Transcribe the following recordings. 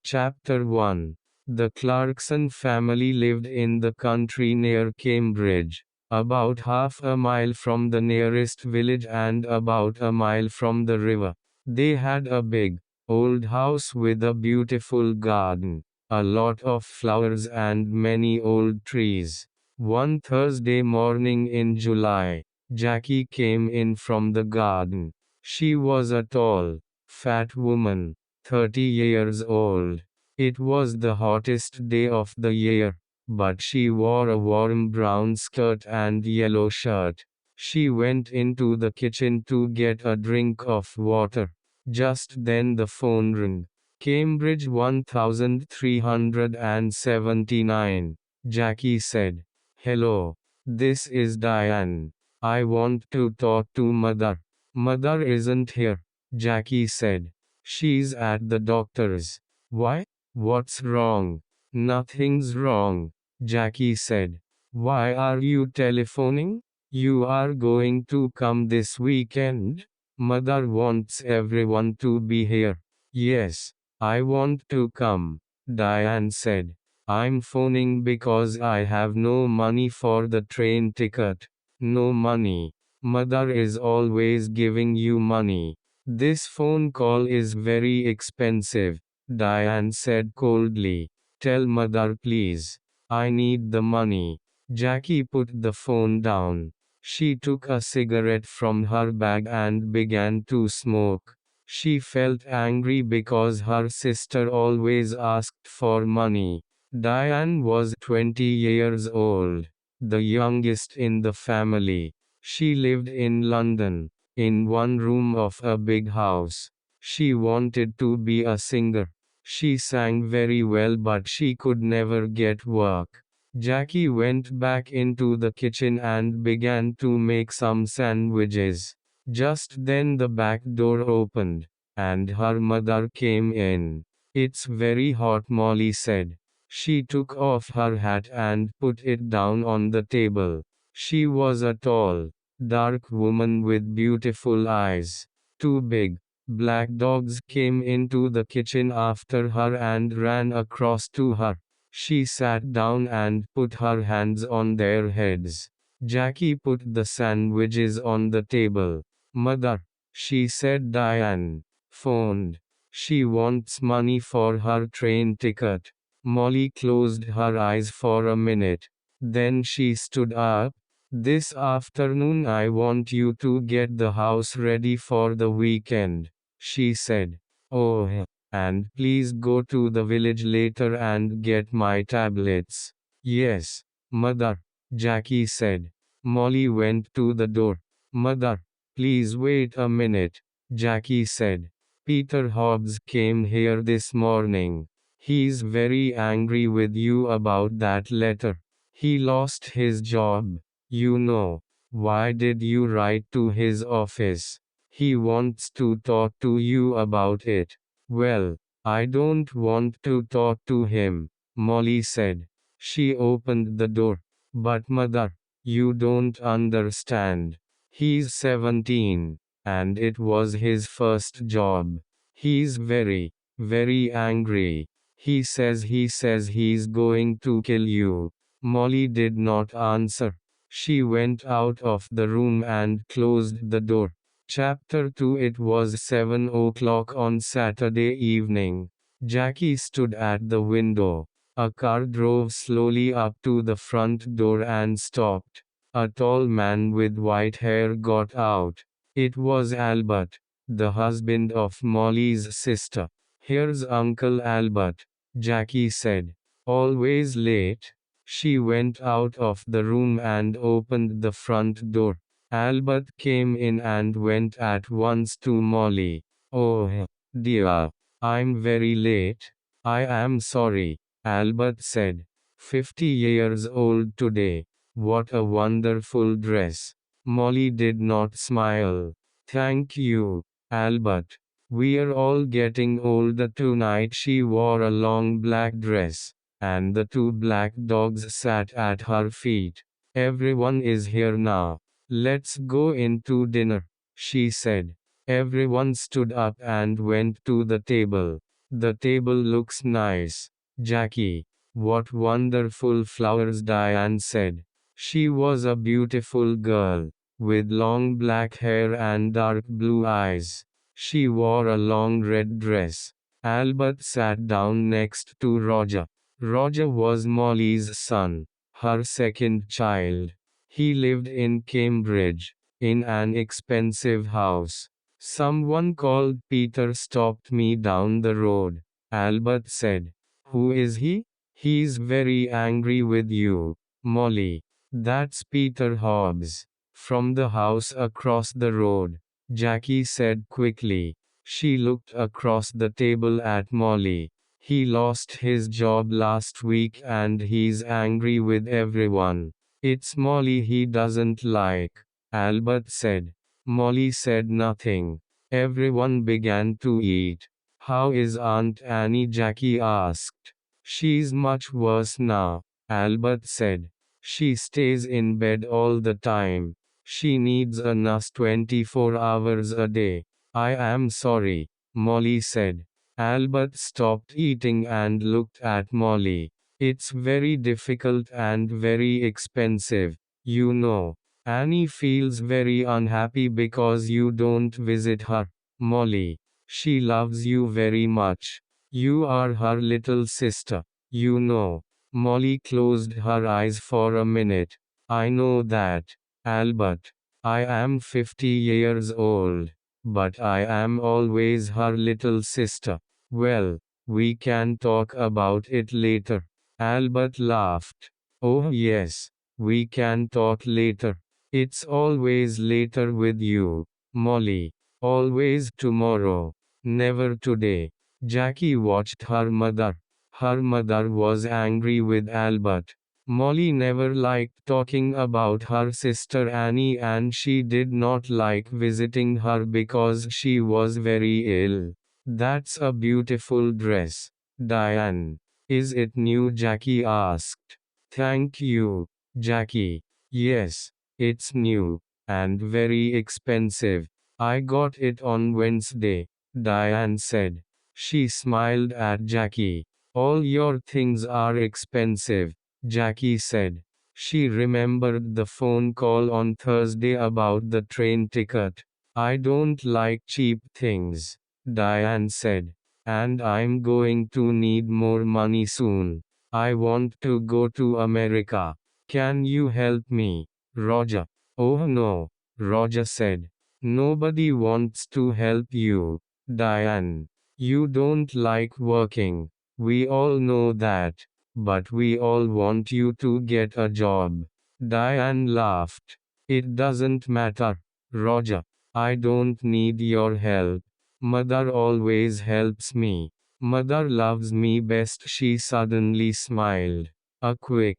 Chapter 1. The Clarkson family lived in the country near Cambridge, about half a mile from the nearest village and about a mile from the river. They had a big, old house with a beautiful garden, a lot of flowers and many old trees. One Thursday morning in July, Jackie came in from the garden. She was a tall, fat woman, 30 years old. It was the hottest day of the year, but she wore a warm brown skirt and yellow shirt. She went into the kitchen to get a drink of water. Just then the phone rang. Cambridge 1379. Jackie said, "Hello, this is Diane. I want to talk to Mother." "Mother isn't here," Jackie said. "She's at the doctor's." "Why? What's wrong?" "Nothing's wrong," Jackie said. "Why are you telephoning? You are going to come this weekend?" "Mother wants everyone to be here." "Yes, I want to come," Diane said. "I'm phoning because I have no money for the train ticket." "No money? Mother is always giving you money." "This phone call is very expensive," Diane said coldly. "Tell Mother please. I need the money." Jackie put the phone down. She took a cigarette from her bag and began to smoke. She felt angry because her sister always asked for money. Diane was 20 years old, the youngest in the family. She lived in London, in one room of a big house. She wanted to be a singer. She sang very well, but she could never get work. Jackie went back into the kitchen and began to make some sandwiches. Just then the back door opened, and her mother came in. "It's very hot," Molly said. She took off her hat and put it down on the table. She was a tall, dark woman with beautiful eyes. Two big, black dogs came into the kitchen after her and ran across to her. She sat down and put her hands on their heads. Jackie put the sandwiches on the table. "Mother," she said, "Diane phoned. She wants money for her train ticket." Molly closed her eyes for a minute. Then she stood up. "This afternoon I want you to get the house ready for the weekend," she said. "Oh, and please go to the village later and get my tablets." "Yes, Mother," Jackie said. Molly went to the door. "Mother, please wait a minute," Jackie said. "Peter Hobbs came here this morning. He's very angry with you about that letter. He lost his job, you know. Why did you write to his office? He wants to talk to you about it." "Well, I don't want to talk to him," Molly said. She opened the door. "But Mother, you don't understand. He's 17, and it was his first job. He's very, very angry. He says he's going to kill you." Molly did not answer. She went out of the room and closed the door. Chapter 2. It was 7 o'clock on Saturday evening. Jackie stood at the window. A car drove slowly up to the front door and stopped. A tall man with white hair got out. It was Albert, the husband of Molly's sister. "Here's Uncle Albert," Jackie said. "Always late." She went out of the room and opened the front door. Albert came in and went at once to Molly. "Oh, dear. I'm very late." "I am sorry," Albert said. 50 years old today. What a wonderful dress." Molly did not smile. "Thank you, Albert. We're all getting older tonight." She wore a long black dress, and the two black dogs sat at her feet. "Everyone is here now. Let's go in to dinner," she said. Everyone stood up and went to the table. The table looks nice, Jackie. What wonderful flowers, Diane said. She was a beautiful girl, with long black hair and dark blue eyes. She wore a long red dress. Albert sat down next to Roger. Roger was Molly's son, her second child. He lived in Cambridge, in an expensive house. Someone called Peter stopped me down the road, Albert said. Who is he? He's very angry with you, Molly. That's Peter Hobbs. From the house across the road, Jackie said quickly. She looked across the table at Molly. He lost his job last week and he's angry with everyone. It's Molly he doesn't like, Albert said. Molly said nothing. Everyone began to eat. How is Aunt Annie? Jackie asked. She's much worse now, Albert said. She stays in bed all the time. She needs a nurse 24 hours a day. I am sorry, Molly said. Albert stopped eating and looked at Molly. It's very difficult and very expensive, you know. Annie feels very unhappy because you don't visit her, Molly. She loves you very much. You are her little sister, you know. Molly closed her eyes for a minute. I know that, Albert. I am 50 years old, but I am always her little sister. Well, we can talk about it later. Albert laughed. Oh, yes, we can talk later. It's always later with you, Molly. Always tomorrow. Never today. Jackie watched her mother. Her mother was angry with Albert. Molly never liked talking about her sister Annie and she did not like visiting her because she was very ill. That's a beautiful dress, Diane. Is it new? Jackie asked. Thank you, Jackie. Yes. It's new, and very expensive. I got it on Wednesday, Diane said. She smiled at Jackie. All your things are expensive, Jackie said. She remembered the phone call on Thursday about the train ticket. I don't like cheap things, Diane said. And I'm going to need more money soon. I want to go to America. Can you help me? Roger. Oh no, Roger said. Nobody wants to help you, Diane. You don't like working. We all know that. But we all want you to get a job. Diane laughed. It doesn't matter, Roger. I don't need your help. Mother always helps me. Mother loves me best. She suddenly smiled. A quick,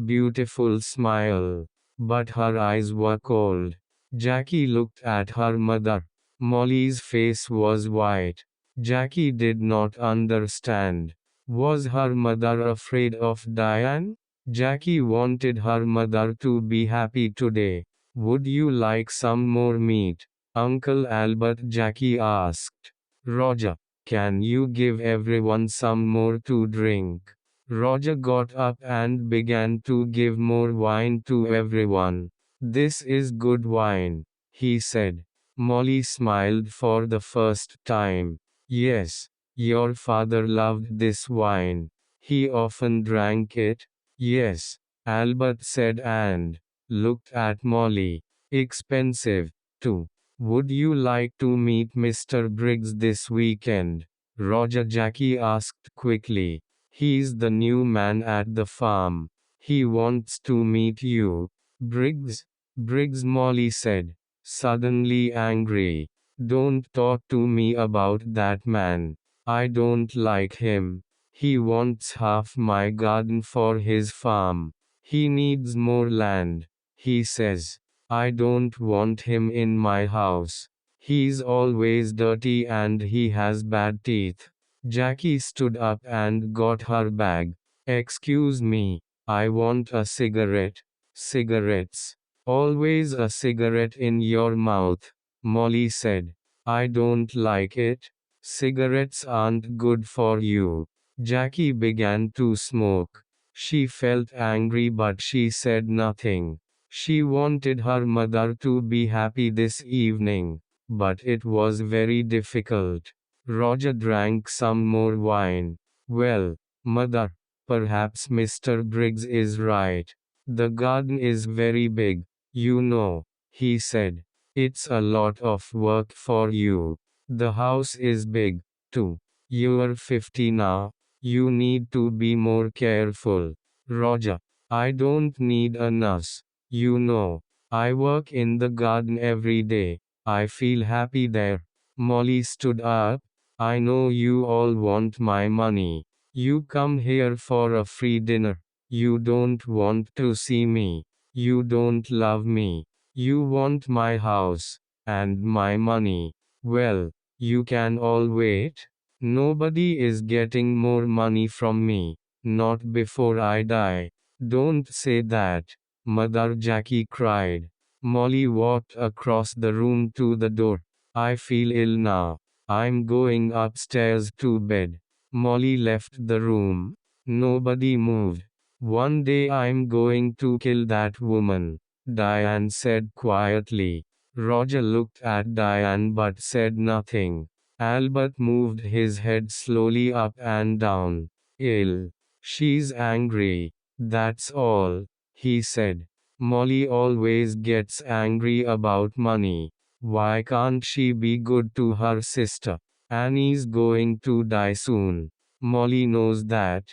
beautiful smile. But her eyes were cold. Jackie looked at her mother. Molly's face was white. Jackie did not understand. Was her mother afraid of Diane? Jackie wanted her mother to be happy today. Would you like some more meat, Uncle Albert? Jackie asked. Roger, can you give everyone some more to drink? Roger got up and began to give more wine to everyone. This is good wine, he said. Molly smiled for the first time. Yes, your father loved this wine. He often drank it. Yes, Albert said and looked at Molly. Expensive, too. Would you like to meet Mr. Briggs this weekend? Roger Jackie asked quickly. He's the new man at the farm. He wants to meet you. Briggs? Briggs, Molly said, suddenly angry. Don't talk to me about that man. I don't like him. He wants half my garden for his farm. He needs more land, he says. I don't want him in my house. He's always dirty and he has bad teeth. Jackie stood up and got her bag. Excuse me, I want a cigarette. Cigarettes. Always a cigarette in your mouth, Molly said. I don't like it. Cigarettes aren't good for you. Jackie began to smoke. She felt angry but she said nothing. She wanted her mother to be happy this evening, but it was very difficult. Roger drank some more wine. Well, mother, perhaps Mr. Briggs is right. The garden is very big, you know, he said. It's a lot of work for you. The house is big, too. You're 50 now. You need to be more careful. Roger, I don't need a nurse. You know, I work in the garden every day. I feel happy there. Molly stood up. I know you all want my money. You come here for a free dinner. You don't want to see me. You don't love me. You want my house and my money. Well, you can all wait. Nobody is getting more money from me. Not before I die. Don't say that, Mother, Jackie cried. Molly walked across the room to the door. I feel ill now. I'm going upstairs to bed. Molly left the room. Nobody moved. One day I'm going to kill that woman, Diane said quietly. Roger looked at Diane but said nothing. Albert moved his head slowly up and down. Ill. She's angry. That's all, he said. Molly always gets angry about money. Why can't she be good to her sister? Annie's going to die soon. Molly knows that.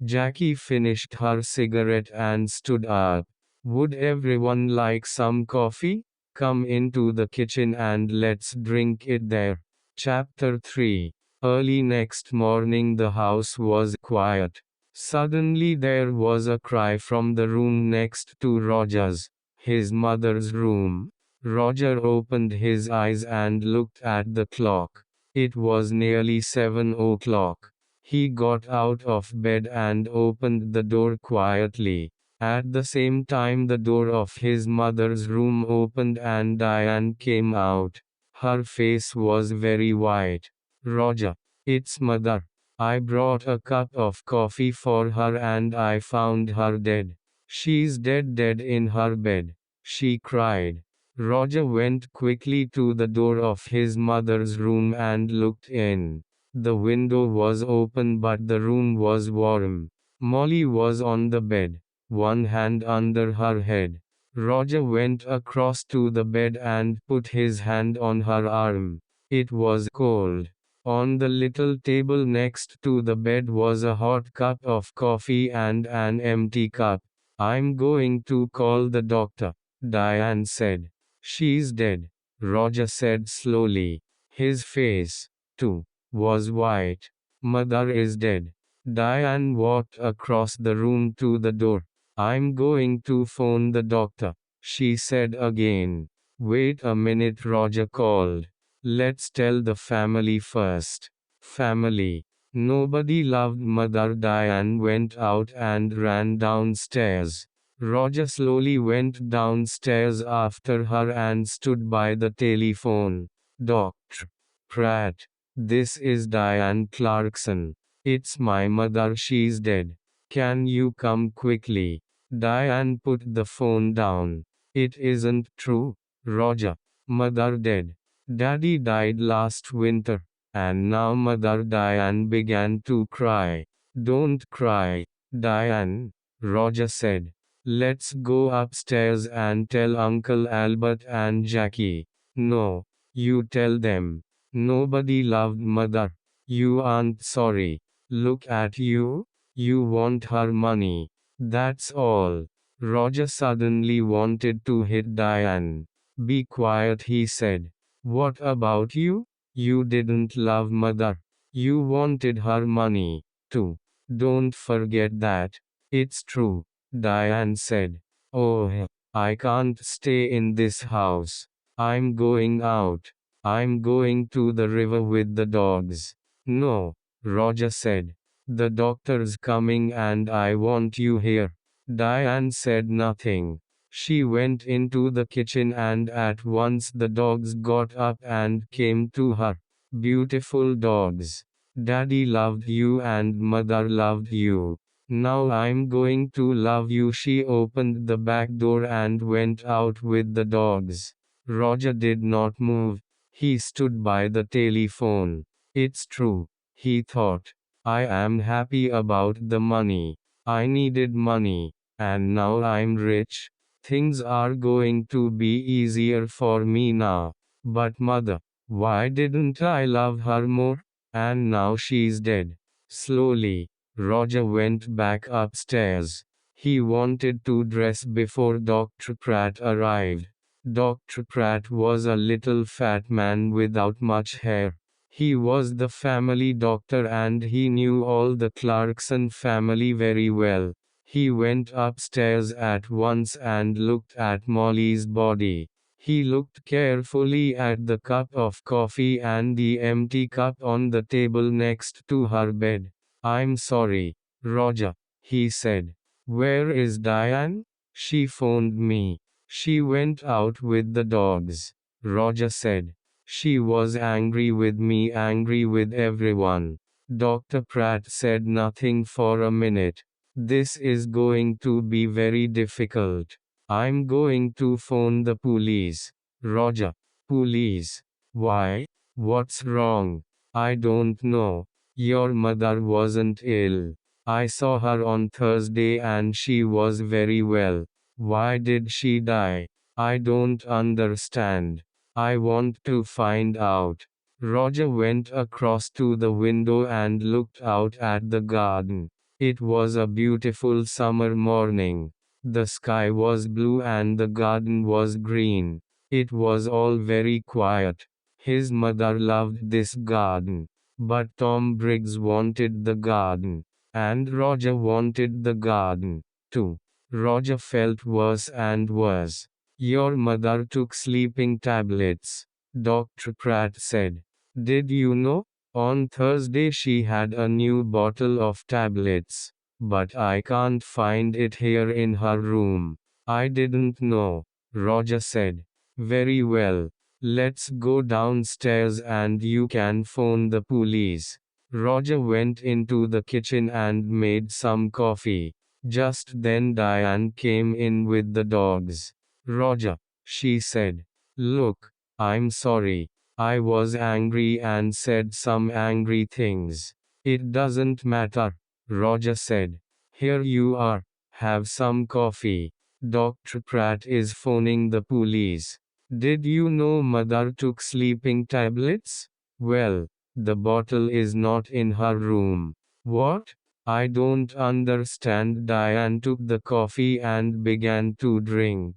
Jackie finished her cigarette and stood up. Would everyone like some coffee? Come into the kitchen and let's drink it there. Chapter 3. Early next morning the house was quiet. Suddenly there was a cry from the room next to Roger's, his mother's room. Roger opened his eyes and looked at the clock. It was nearly 7 o'clock. He got out of bed and opened the door quietly. At the same time the door of his mother's room opened and Diane came out. Her face was very white. Roger, it's mother. I brought a cup of coffee for her and I found her dead. She's dead in her bed, she cried. Roger went quickly to the door of his mother's room and looked in. The window was open but the room was warm. Molly was on the bed, one hand under her head. Roger went across to the bed and put his hand on her arm. It was cold. On the little table next to the bed was a hot cup of coffee and an empty cup. I'm going to call the doctor, Diane said. She's dead, Roger said slowly. His face, too, was white. Mother is dead. Diane walked across the room to the door. I'm going to phone the doctor, she said again. Wait a minute, Roger called. Let's tell the family first. Family. Nobody loved Mother. Diane went out and ran downstairs. Roger slowly went downstairs after her and stood by the telephone. Dr. Pratt. This is Diane Clarkson. It's my mother, she's dead. Can you come quickly? Diane put the phone down. It isn't true, Roger. Mother dead. Daddy died last winter. And now Mother. Diane began to cry. Don't cry, Diane, Roger said. Let's go upstairs and tell Uncle Albert and Jackie. No, you tell them. Nobody loved Mother. You aren't sorry. Look at you. You want her money. That's all. Roger suddenly wanted to hit Diane. Be quiet, he said. What about you? You didn't love Mother. You wanted her money, too. Don't forget that. It's true, Diane said. Oh, I can't stay in this house. I'm going out. I'm going to the river with the dogs. No, Roger said. The doctor's coming and I want you here. Diane said nothing. She went into the kitchen and at once the dogs got up and came to her. Beautiful dogs. Daddy loved you and mother loved you. Now I'm going to love you. She opened the back door and went out with the dogs. Roger did not move. He stood by the telephone. It's true, he thought. I am happy about the money. I needed money, and now I'm rich. Things are going to be easier for me now. But mother, why didn't I love her more? And now she's dead. Slowly, Roger went back upstairs. He wanted to dress before Dr. Pratt arrived. Dr. Pratt was a little fat man without much hair. He was the family doctor and he knew all the Clarkson family very well. He went upstairs at once and looked at Molly's body. He looked carefully at the cup of coffee and the empty cup on the table next to her bed. I'm sorry, Roger, he said. Where is Diane? She phoned me. She went out with the dogs, Roger said. She was angry with me, angry with everyone. Dr. Pratt said nothing for a minute. This is going to be very difficult. I'm going to phone the police. Roger. Police. Why? What's wrong? I don't know. Your mother wasn't ill. I saw her on Thursday and she was very well. Why did she die? I don't understand. I want to find out. Roger went across to the window and looked out at the garden. It was a beautiful summer morning. The sky was blue and the garden was green. It was all very quiet. His mother loved this garden. But Tom Briggs wanted the garden. And Roger wanted the garden, too. Roger felt worse and worse. Your mother took sleeping tablets, Dr. Pratt said. Did you know? On Thursday she had a new bottle of tablets. But I can't find it here in her room. I didn't know, Roger said. Very well. Let's go downstairs and you can phone the police. Roger went into the kitchen and made some coffee. Just then Diane came in with the dogs. Roger, she said. Look, I'm sorry. I was angry and said some angry things. It doesn't matter, Roger said. Here you are. Have some coffee. Dr. Pratt is phoning the police. Did you know mother took sleeping tablets? Well, the bottle is not in her room. What? I don't understand. Diane took the coffee and began to drink.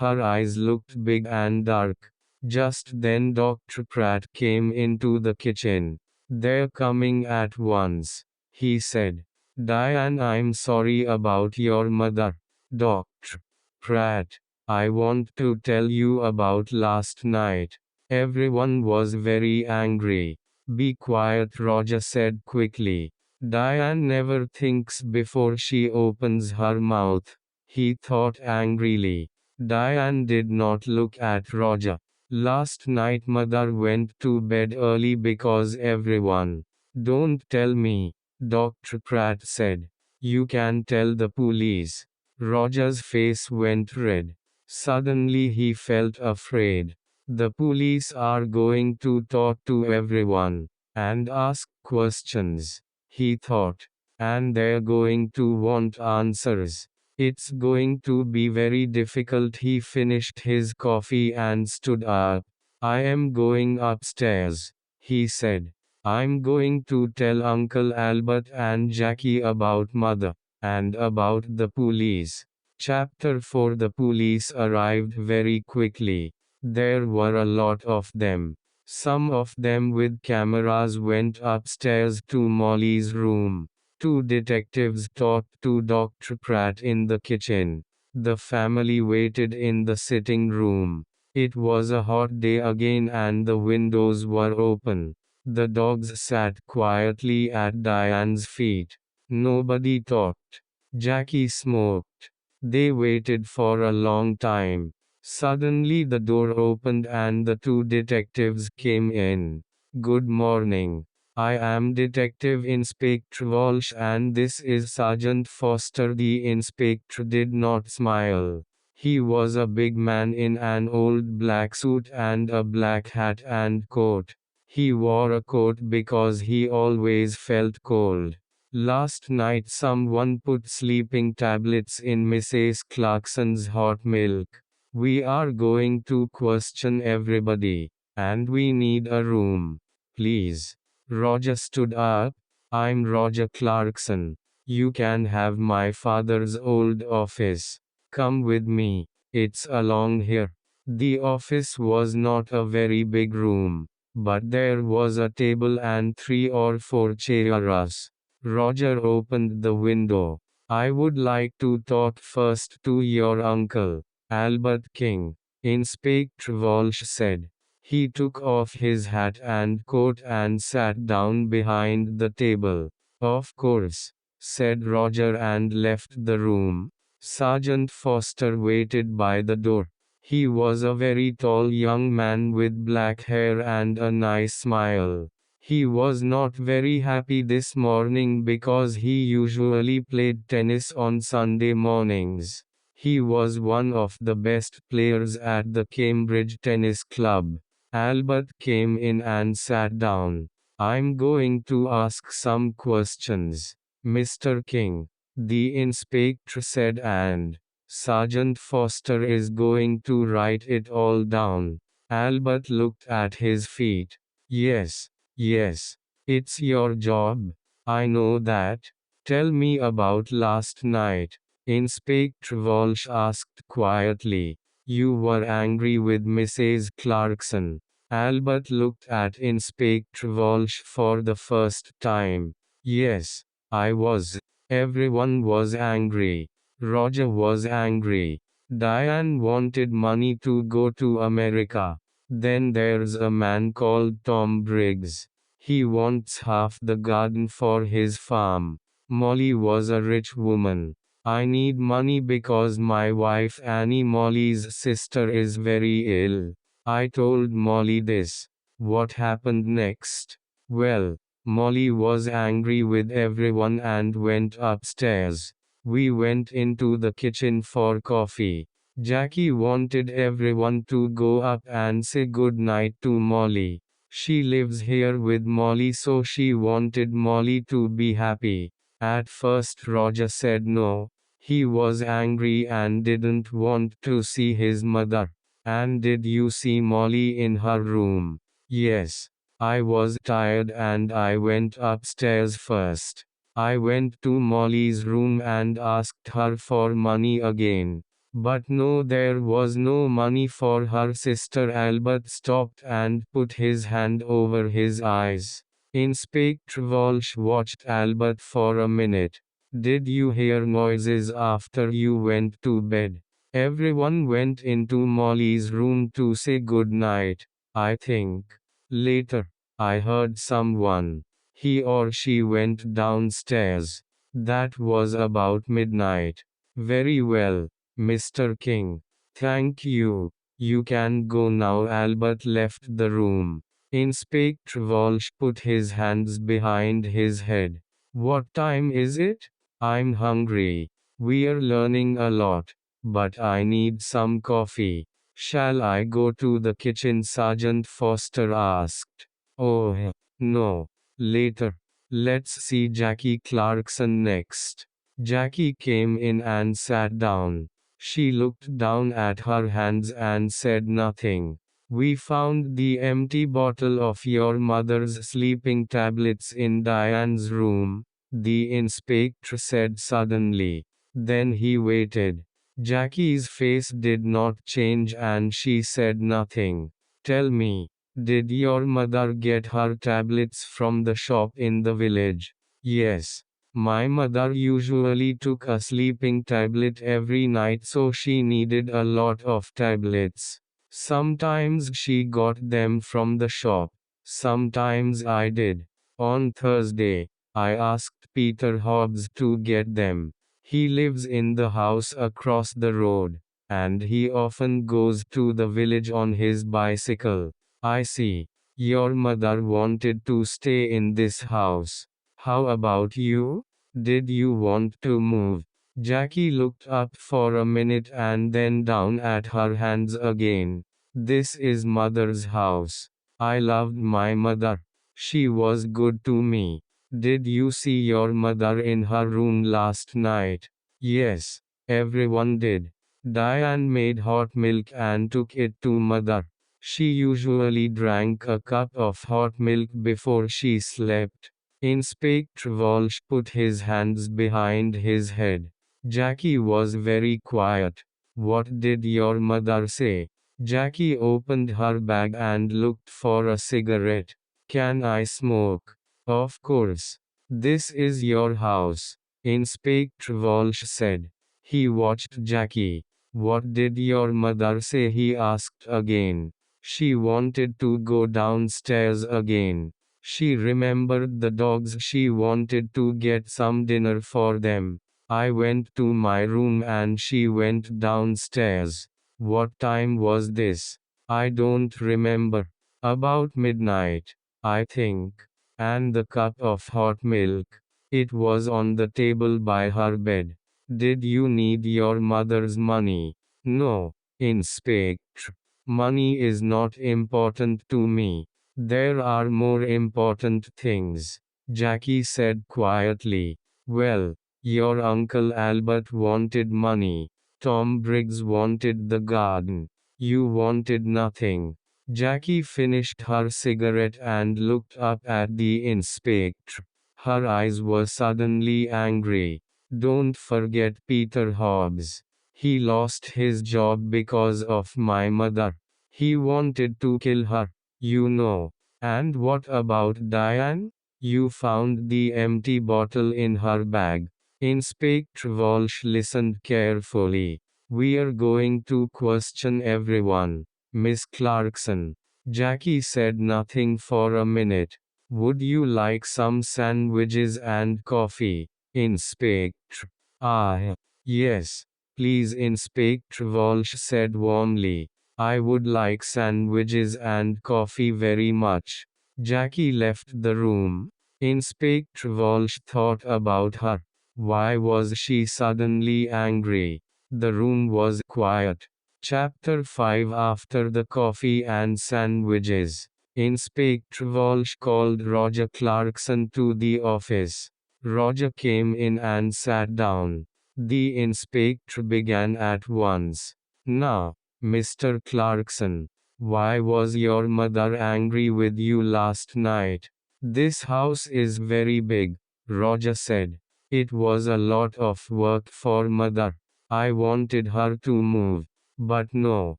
Her eyes looked big and dark. Just then Dr. Pratt came into the kitchen. They're coming at once, he said. Diane, I'm sorry about your mother. Dr. Pratt, I want to tell you about last night. Everyone was very angry. Be quiet, Roger said quickly. Diane never thinks before she opens her mouth, he thought angrily. Diane did not look at Roger. Last night mother went to bed early because everyone. Don't tell me, Dr. Pratt said. You can tell the police. Roger's face went red. Suddenly he felt afraid. The police are going to talk to everyone and ask questions, he thought. And they're going to want answers. It's going to be very difficult. He finished his coffee and stood up. I am going upstairs, he said. I'm going to tell Uncle Albert and Jackie about mother, and about the police. Chapter 4. The police arrived very quickly. There were a lot of them. Some of them with cameras went upstairs to Molly's room. Two detectives talked to Dr. Pratt in the kitchen. The family waited in the sitting room. It was a hot day again and the windows were open. The dogs sat quietly at Diane's feet. Nobody talked. Jackie smoked. They waited for a long time. Suddenly the door opened and the two detectives came in. Good morning. I am Detective Inspector Walsh and this is Sergeant Foster. The inspector did not smile. He was a big man in an old black suit and a black hat and coat. He wore a coat because he always felt cold. Last night someone put sleeping tablets in Mrs. Clarkson's hot milk. We are going to question everybody, and we need a room. Please. Roger stood up. I'm Roger Clarkson. You can have my father's old office. Come with me. It's along here. The office was not a very big room, but there was a table and 3 or 4 chairs. Roger opened the window. I would like to talk first to your uncle, Albert King, Inspector Walsh said. He took off his hat and coat and sat down behind the table. Of course, said Roger and left the room. Sergeant Foster waited by the door. He was a very tall young man with black hair and a nice smile. He was not very happy this morning because he usually played tennis on Sunday mornings. He was one of the best players at the Cambridge Tennis Club. Albert came in and sat down. I'm going to ask some questions, Mr. King, the inspector said, and Sergeant Foster is going to write it all down. Albert looked at his feet. Yes, yes, it's your job. I know that. Tell me about last night, Inspector Walsh asked quietly. You were angry with Mrs. Clarkson. Albert looked at Inspector Walsh for the first time. Yes, I was. Everyone was angry. Roger was angry. Diane wanted money to go to America. Then there's a man called Tom Briggs. He wants half the garden for his farm. Molly was a rich woman. I need money because my wife Annie, Molly's sister, is very ill. I told Molly this. What happened next? Well, Molly was angry with everyone and went upstairs. We went into the kitchen for coffee. Jackie wanted everyone to go up and say good night to Molly. She lives here with Molly, so she wanted Molly to be happy. At first, Roger said no. He was angry and didn't want to see his mother. And did you see Molly in her room? Yes. I was tired and I went upstairs first. I went to Molly's room and asked her for money again. But no, there was no money for her sister. Albert stopped and put his hand over his eyes. Inspector Walsh watched Albert for a minute. Did you hear noises after you went to bed? Everyone went into Molly's room to say good night, I think. Later, I heard someone. He or she went downstairs. That was about midnight. Very well, Mr. King. Thank you. You can go now. Albert left the room. Inspector Walsh put his hands behind his head. What time is it? I'm hungry. We're learning a lot, but I need some coffee. Shall I go to the kitchen? Sergeant Foster asked. Oh, no. Later. Let's see Jackie Clarkson next. Jackie came in and sat down. She looked down at her hands and said nothing. We found the empty bottle of your mother's sleeping tablets in Diane's room, the inspector said suddenly. Then he waited. Jackie's face did not change and she said nothing. Tell me, did your mother get her tablets from the shop in the village? Yes. My mother usually took a sleeping tablet every night, so she needed a lot of tablets. Sometimes she got them from the shop. Sometimes I did. On Thursday, I asked Peter Hobbs to get them. He lives in the house across the road, and he often goes to the village on his bicycle. I see. Your mother wanted to stay in this house. How about you? Did you want to move? Jackie looked up for a minute and then down at her hands again. This is mother's house. I loved my mother. She was good to me. Did you see your mother in her room last night? Yes, everyone did. Diane made hot milk and took it to mother. She usually drank a cup of hot milk before she slept. Inspector Walsh put his hands behind his head. Jackie was very quiet. What did your mother say? Jackie opened her bag and looked for a cigarette. Can I smoke? Of course. This is your house, Inspector Walsh said. He watched Jackie. What did your mother say? He asked again. She wanted to go downstairs again. She remembered the dogs. She wanted to get some dinner for them. I went to my room and she went downstairs. What time was this? I don't remember. About midnight, I think. And the cup of hot milk. It was on the table by her bed. Did you need your mother's money? No, Inspector. Money is not important to me. There are more important things, Jackie said quietly. Well, your Uncle Albert wanted money. Tom Briggs wanted the garden. You wanted nothing. Jackie finished her cigarette and looked up at the inspector. Her eyes were suddenly angry. Don't forget Peter Hobbs. He lost his job because of my mother. He wanted to kill her, you know. And what about Diane? You found the empty bottle in her bag. Inspector Walsh listened carefully. We're going to question everyone, Miss Clarkson. Jackie said nothing for a minute. Would you like some sandwiches and coffee, Inspector? Ah, yes. Please, Inspector Walsh said warmly. I would like sandwiches and coffee very much. Jackie left the room. Inspector Walsh thought about her. Why was she suddenly angry? The room was quiet. Chapter 5. After the coffee and sandwiches, Inspector Walsh called Roger Clarkson to the office. Roger came in and sat down. The inspector began at once. Now, Mr. Clarkson, why was your mother angry with you last night? This house is very big, Roger said. It was a lot of work for mother. I wanted her to move. But no,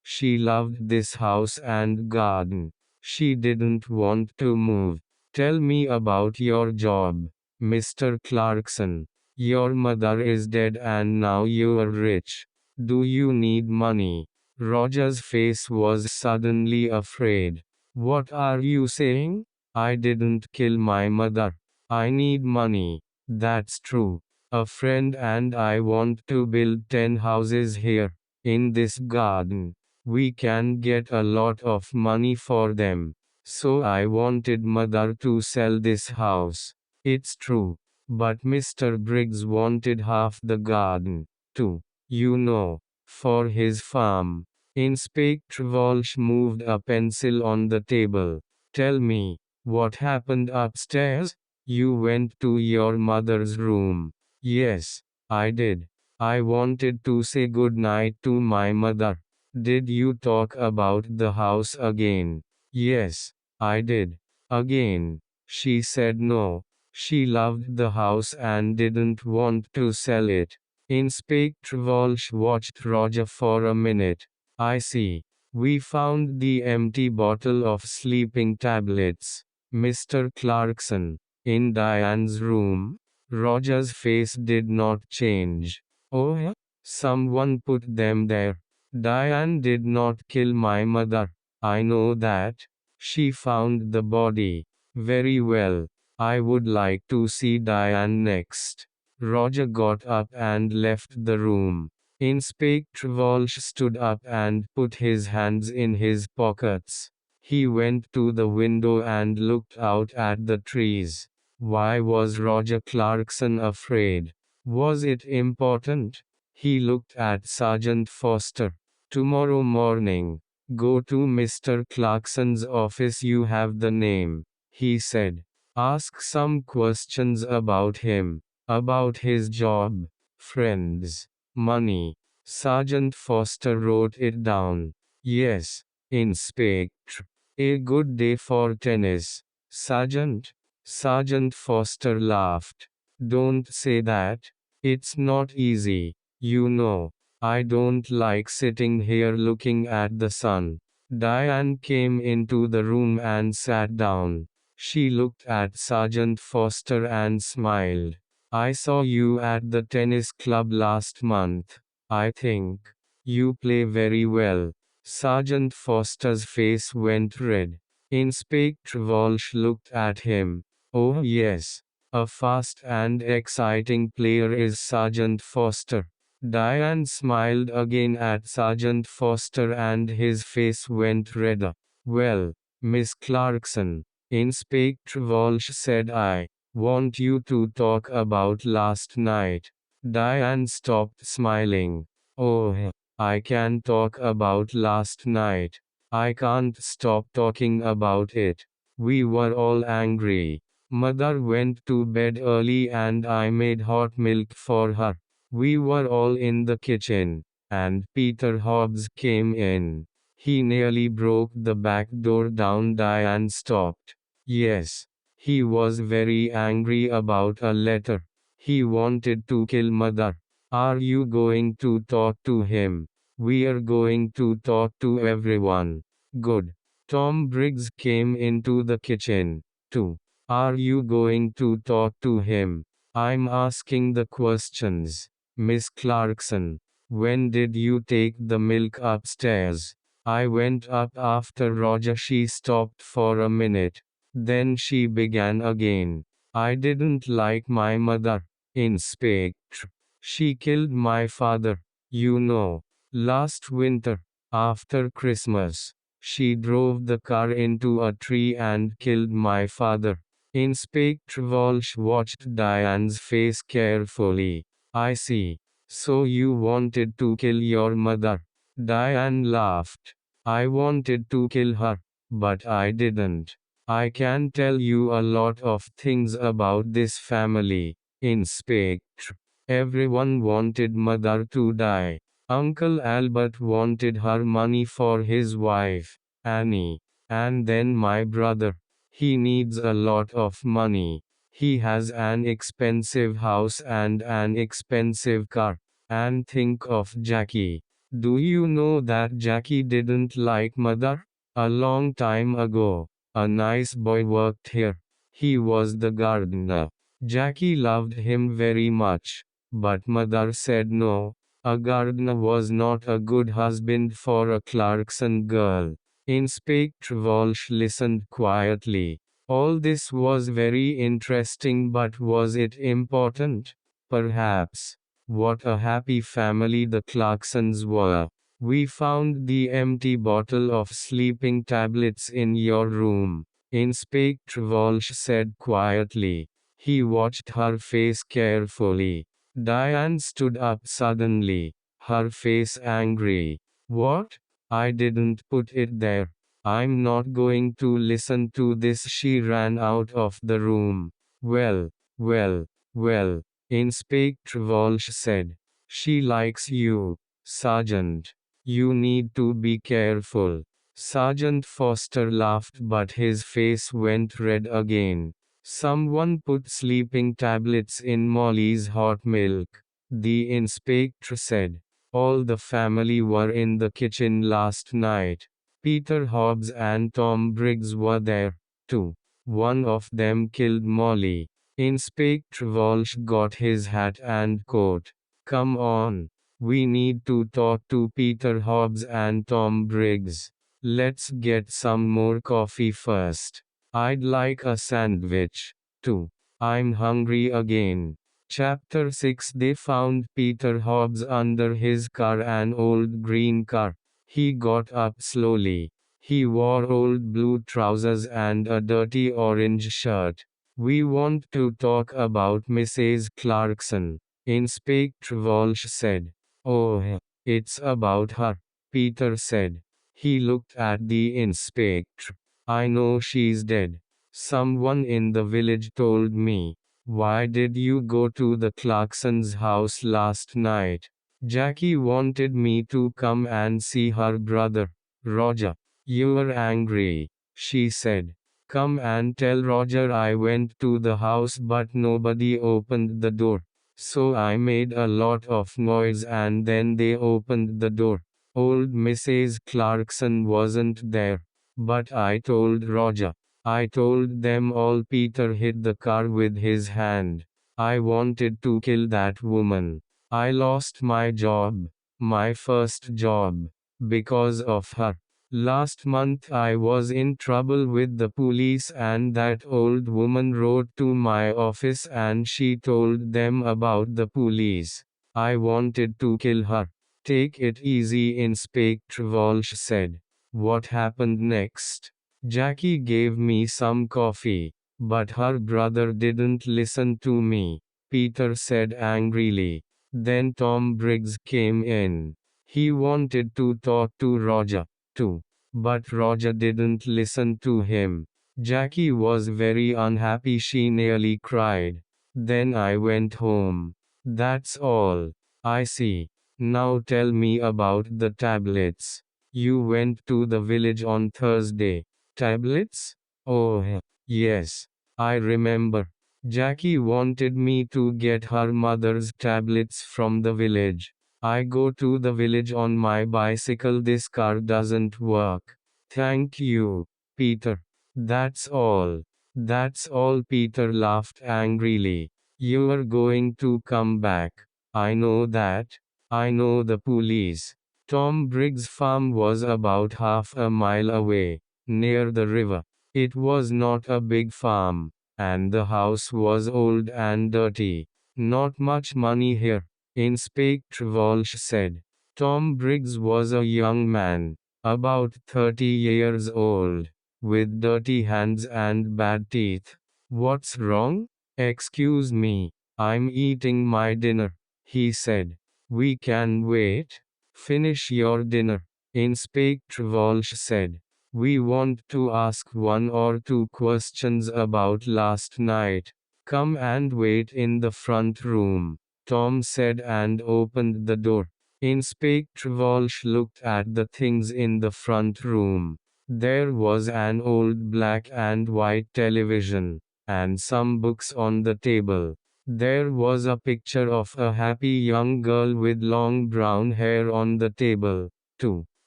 she loved this house and garden. She didn't want to move. Tell me about your job, Mr. Clarkson. Your mother is dead and now you are rich. Do you need money? Roger's face was suddenly afraid. What are you saying? I didn't kill my mother. I need money. That's true. A friend and I want to build 10 houses here, in this garden. We can get a lot of money for them. So I wanted mother to sell this house. It's true. But Mr. Briggs wanted half the garden, too, you know, for his farm. Inspector Walsh moved a pencil on the table. Tell me, what happened upstairs? You went to your mother's room. Yes, I did. I wanted to say good night to my mother. Did you talk about the house again? Yes, I did. Again. She said no. She loved the house and didn't want to sell it. Inspector Walsh watched Roger for a minute. I see. We found the empty bottle of sleeping tablets, Mr. Clarkson, in Diane's room. Roger's face did not change. Oh, yeah? Someone put them there. Diane did not kill my mother. I know that. She found the body. Very well. I would like to see Diane next. Roger got up and left the room. Inspector Walsh stood up and put his hands in his pockets. He went to the window and looked out at the trees. Why was Roger Clarkson afraid? Was it important? He looked at Sergeant Foster. Tomorrow morning, go to Mr. Clarkson's office. You have the name, he said. Ask some questions about him, about his job, friends, money. Sergeant Foster wrote it down. Yes, Inspector. A good day for tennis. Sergeant? Sergeant Foster laughed. Don't say that. It's not easy. You know, I don't like sitting here looking at the sun. Diane came into the room and sat down. She looked at Sergeant Foster and smiled. I saw you at the tennis club last month. I think you play very well. Sergeant Foster's face went red. Inspector Walsh looked at him. Oh yes, a fast and exciting player is Sergeant Foster. Diane smiled again at Sergeant Foster and his face went redder. Well, Miss Clarkson, Inspector Walsh said, I want you to talk about last night. Diane stopped smiling. Oh, I can talk about last night. I can't stop talking about it. We were all angry. Mother went to bed early and I made hot milk for her. We were all in the kitchen, and Peter Hobbs came in. He nearly broke the back door down. Diane stopped. Yes, he was very angry about a letter. He wanted to kill Mother. Are you going to talk to him? We're going to talk to everyone. Good. Tom Briggs came into the kitchen, too. Are you going to talk to him? I'm asking the questions. Miss Clarkson, when did you take the milk upstairs? I went up after Roger. She stopped for a minute. Then she began again. I didn't like my mother, Inspector. She killed my father, you know, last winter, after Christmas. She drove the car into a tree and killed my father. Inspector Walsh watched Diane's face carefully. I see. So you wanted to kill your mother. Diane laughed. I wanted to kill her, but I didn't. I can tell you a lot of things about this family, Inspector. Everyone wanted mother to die. Uncle Albert wanted her money for his wife, Annie. And then my brother. He needs a lot of money. He has an expensive house and an expensive car. And think of Jackie. Do you know that Jackie didn't like mother? A long time ago, a nice boy worked here. He was the gardener. Jackie loved him very much. But mother said no. A gardener was not a good husband for a Clarkson girl. Inspector Walsh listened quietly. All this was very interesting, but was it important? Perhaps. What a happy family the Clarksons were. We found the empty bottle of sleeping tablets in your room, Inspector Walsh said quietly. He watched her face carefully. Diane stood up suddenly, her face angry. What? I didn't put it there. I'm not going to listen to this. She ran out of the room. Well, well, well, Inspector Walsh said. She likes you, Sergeant. You need to be careful. Sergeant Foster laughed, but his face went red again. Someone put sleeping tablets in Molly's hot milk, the inspector said. All the family were in the kitchen last night. Peter Hobbs and Tom Briggs were there, too. One of them killed Molly. Inspector Walsh got his hat and coat. Come on. We need to talk to Peter Hobbs and Tom Briggs. Let's get some more coffee first. I'd like a sandwich, too. I'm hungry again. Chapter 6. They found Peter Hobbs under his car, an old green car. He got up slowly. He wore old blue trousers and a dirty orange shirt. We want to talk about Mrs. Clarkson, Inspector Walsh said. Oh, it's about her, Peter said. He looked at the inspector. I know she's dead. Someone in the village told me. Why did you go to the Clarksons' house last night? Jackie wanted me to come and see her brother, Roger. You're angry, she said. Come and tell Roger I went to the house but nobody opened the door. So I made a lot of noise and then they opened the door. Old Mrs. Clarkson wasn't there. But I told Roger. I told them all. Peter hit the car with his hand. I wanted to kill that woman. I lost my job. My first job. Because of her. Last month I was in trouble with the police and that old woman wrote to my office and she told them about the police. I wanted to kill her. Take it easy, Inspector Walsh said. What happened next? Jackie gave me some coffee, but her brother didn't listen to me, Peter said angrily. Then Tom Briggs came in. He wanted to talk to Roger too. But Roger didn't listen to him. Jackie was very unhappy. She nearly cried. Then I went home. That's all. I see. Now tell me about the tablets. You went to the village on Thursday. Tablets? Oh, yes. I remember. Jackie wanted me to get her mother's tablets from the village. I go to the village on my bicycle. This car doesn't work. Thank you, Peter. That's all. That's all. Peter laughed angrily. You're going to come back. I know that. I know the police. Tom Briggs' farm was about half a mile away, near the river. It was not a big farm, and the house was old and dirty. Not much money here, Inspector Walsh said. Tom Briggs was a young man, about 30 years old, with dirty hands and bad teeth. What's wrong? Excuse me, I'm eating my dinner, he said. We can wait. Finish your dinner, Inspector Walsh said. We want to ask one or two questions about last night. Come and wait in the front room, Tom said and opened the door. Inspector Walsh looked at the things in the front room. There was an old black and white television, and some books on the table. There was a picture of a happy young girl with long brown hair on the table, too.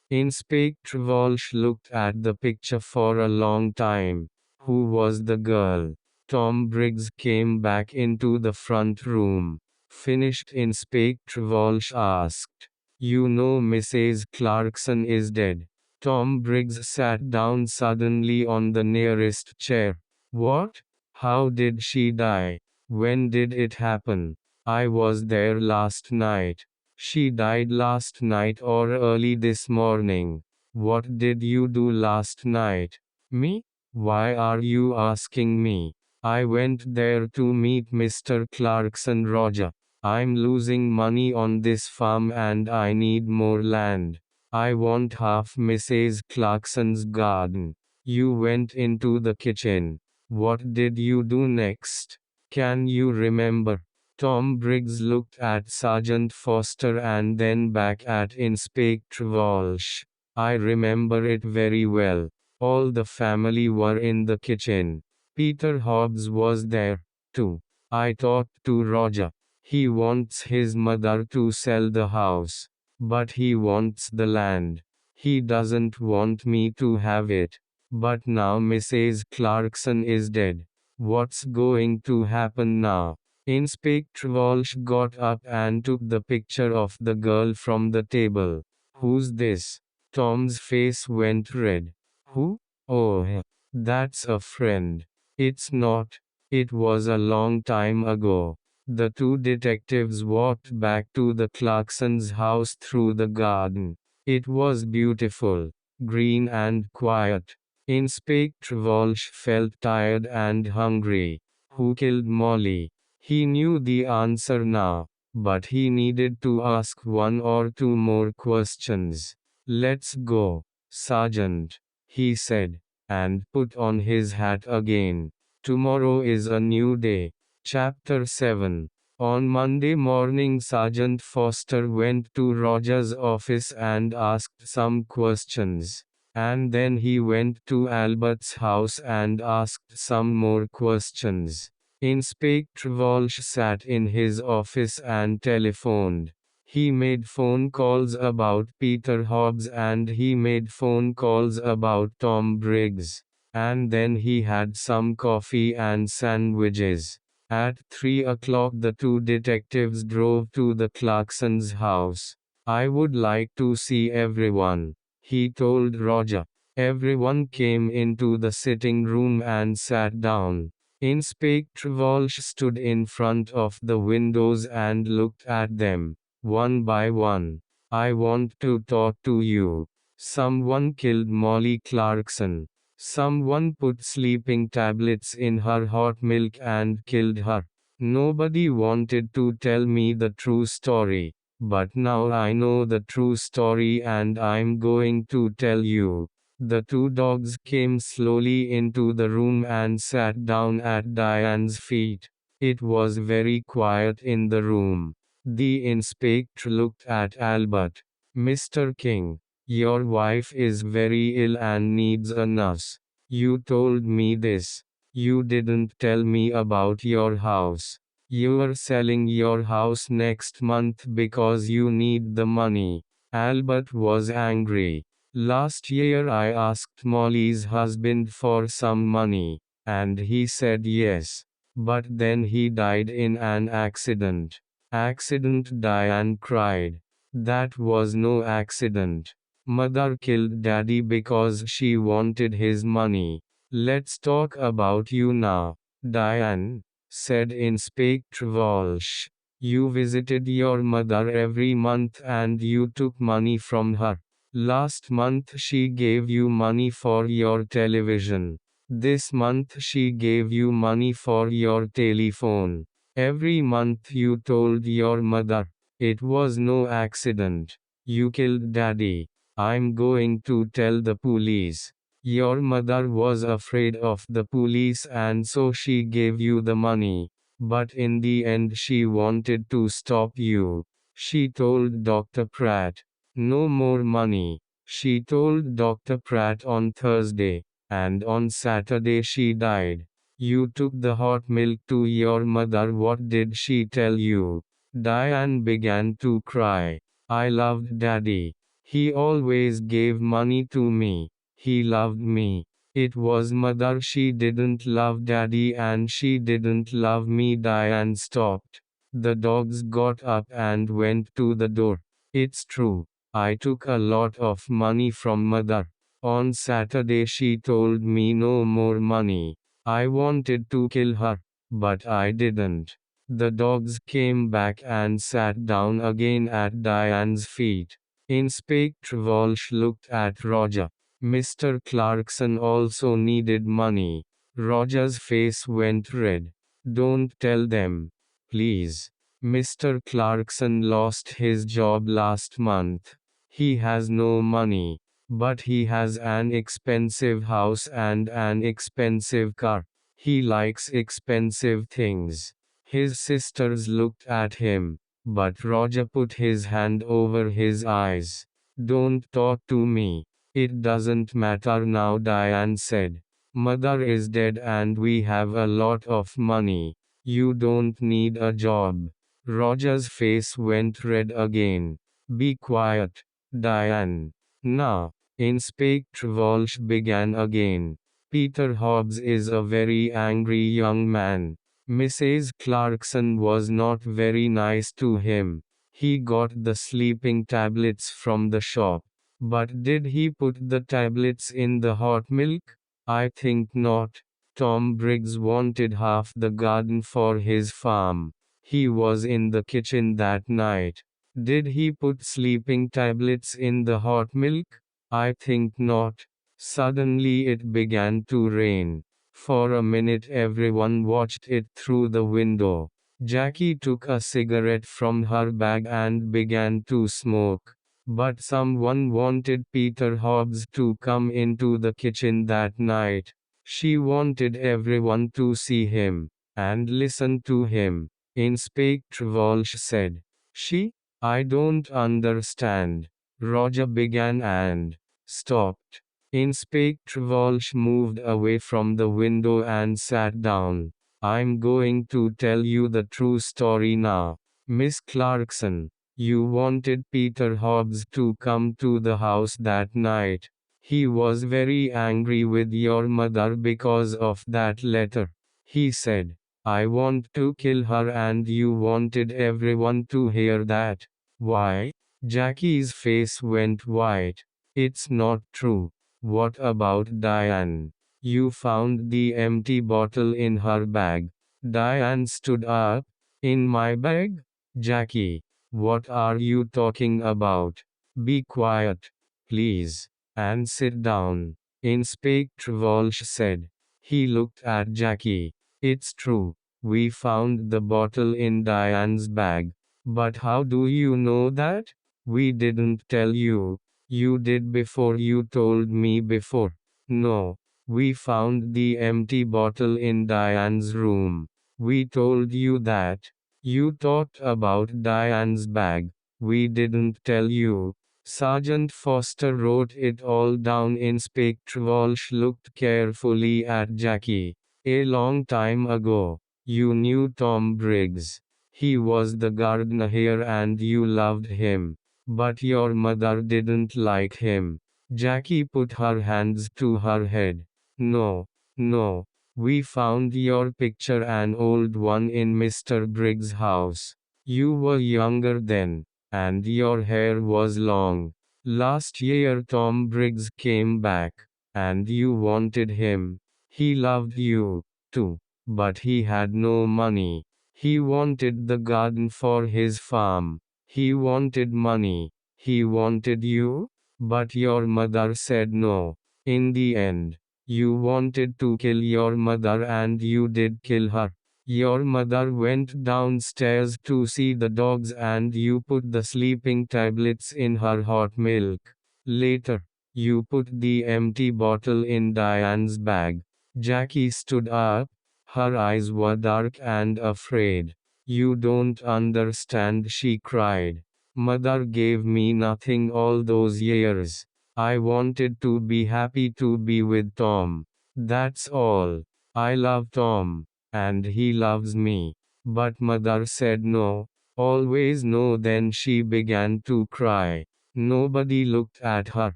Inspector Walsh looked at the picture for a long time. Who was the girl? Tom Briggs came back into the front room. Finished? Inspector Walsh asked. You know Mrs. Clarkson is dead. Tom Briggs sat down suddenly on the nearest chair. What? How did she die? When did it happen? I was there last night. She died last night or early this morning. What did you do last night? Me? Why are you asking me? I went there to meet Mr. Clarkson. Roger. I'm losing money on this farm and I need more land. I want half Mrs. Clarkson's garden. You went into the kitchen. What did you do next? Can you remember? Tom Briggs looked at Sergeant Foster and then back at Inspector Walsh. I remember it very well. All the family were in the kitchen. Peter Hobbs was there, too. I talked to Roger. He wants his mother to sell the house. But he wants the land. He doesn't want me to have it. But now Mrs. Clarkson is dead. What's going to happen now? Inspector Walsh got up and took the picture of the girl from the table. Who's this? Tom's face went red. Who? Oh, that's a friend. It's not. It was a long time ago. The two detectives walked back to the Clarksons' house through the garden. It was beautiful. green and quiet. Inspector Walsh felt tired and hungry. Who killed Molly? He knew the answer now, but he needed to ask one or two more questions. Let's go, Sergeant, he said, and put on his hat again. Tomorrow is a new day. Chapter 7. On Monday morning, Sergeant Foster went to Roger's office and asked some questions. And then he went to Albert's house and asked some more questions. Inspector Walsh sat in his office and telephoned. He made phone calls about Peter Hobbs and he made phone calls about Tom Briggs. And then he had some coffee and sandwiches. At 3 o'clock, the two detectives drove to the Clarksons' house. I would like to see everyone, he told Roger. Everyone came into the sitting room and sat down. Inspector Walsh stood in front of the windows and looked at them, one by one. I want to talk to you. Someone killed Molly Clarkson. Someone put sleeping tablets in her hot milk and killed her. Nobody wanted to tell me the true story, but now I know the true story and I'm going to tell you. The two dogs came slowly into the room and sat down at Diane's feet. It was very quiet in the room. The inspector looked at Albert. Mr. King, your wife is very ill and needs a nurse. You told me this. You didn't tell me about your house. You are selling your house next month because you need the money. Albert was angry. Last year I asked Molly's husband for some money, and he said yes. But then he died in an accident. Accident, Diane cried. That was no accident. Mother killed Daddy because she wanted his money. Let's talk about you now, Diane, said Inspector Walsh. You visited your mother every month and you took money from her. Last month she gave you money for your television. This month she gave you money for your telephone. Every month you told your mother, it was no accident. You killed Daddy. I'm going to tell the police. Your mother was afraid of the police and so she gave you the money. But in the end she wanted to stop you. She told Dr. Pratt. No more money, she told Dr. Pratt on Thursday, and on Saturday she died. You took the hot milk to your mother. What did she tell you? Diane began to cry. I loved Daddy. He always gave money to me. He loved me. It was mother, she didn't love Daddy and she didn't love me. Diane stopped. The dogs got up and went to the door. It's true. I took a lot of money from mother. On Saturday she told me no more money. I wanted to kill her, but I didn't. The dogs came back and sat down again at Diane's feet. Inspector Walsh looked at Roger. Mr. Clarkson also needed money. Roger's face went red. Don't tell them, please. Mr. Clarkson lost his job last month. He has no money, but he has an expensive house and an expensive car. He likes expensive things. His sisters looked at him, but Roger put his hand over his eyes. Don't talk to me. It doesn't matter now, Diane said. Mother is dead and we have a lot of money. You don't need a job. Roger's face went red again. Be quiet, Diane. Now, Inspector Walsh began again. Peter Hobbs is a very angry young man. Mrs. Clarkson was not very nice to him. He got the sleeping tablets from the shop. But did he put the tablets in the hot milk? I think not. Tom Briggs wanted half the garden for his farm. He was in the kitchen that night. Did he put sleeping tablets in the hot milk? I think not. Suddenly it began to rain. For a minute everyone watched it through the window. Jackie took a cigarette from her bag and began to smoke. But someone wanted Peter Hobbs to come into the kitchen that night. She wanted everyone to see him and listen to him. Inspector Walsh said. She? I don't understand. Roger began and stopped. Inspector Walsh moved away from the window and sat down. I'm going to tell you the true story now. Miss Clarkson, you wanted Peter Hobbs to come to the house that night. He was very angry with your mother because of that letter. He said, I want to kill her, and you wanted everyone to hear that. Why? Jackie's face went white. It's not true. What about Diane? You found the empty bottle in her bag. Diane stood up. In my bag? Jackie, what are you talking about? Be quiet, please, and sit down, Inspector Walsh said. He looked at Jackie. It's true. We found the bottle in Diane's bag. But how do you know that? We didn't tell you. You did before you told me before. No. We found the empty bottle in Diane's room. We told you that. You talked about Diane's bag. We didn't tell you. Sergeant Foster wrote it all down. Inspector Walsh looked carefully at Jackie. A long time ago, you knew Tom Briggs. He was the gardener here and you loved him. But your mother didn't like him. Jackie put her hands to her head. No, no. We found your picture, an old one, in Mr. Briggs' house. You were younger then, and your hair was long. Last year Tom Briggs came back, and you wanted him. He loved you, too, but he had no money. He wanted the garden for his farm. He wanted money. He wanted you? But your mother said no. In the end, you wanted to kill your mother and you did kill her. Your mother went downstairs to see the dogs and you put the sleeping tablets in her hot milk. Later, you put the empty bottle in Diane's bag. Jackie stood up. Her eyes were dark and afraid. You don't understand, she cried. Mother gave me nothing all those years. I wanted to be happy, to be with Tom. That's all. I love Tom, and he loves me. But mother said no, always no. Then she began to cry. Nobody looked at her.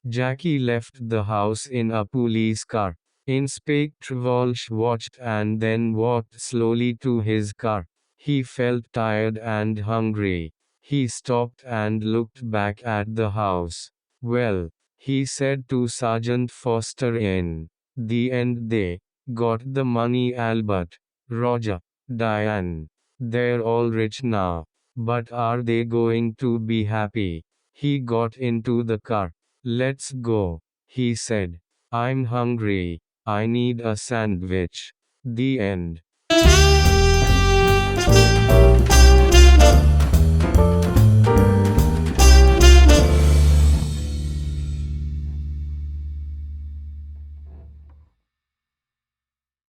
Jackie left the house in a police car. Inspector Walsh watched and then walked slowly to his car. He felt tired and hungry. He stopped and looked back at the house. Well, he said to Sergeant Foster, in the end they got the money. Albert, Roger, Diane. They're all rich now. But are they going to be happy? He got into the car. Let's go, he said. I'm hungry. I need a sandwich. The end.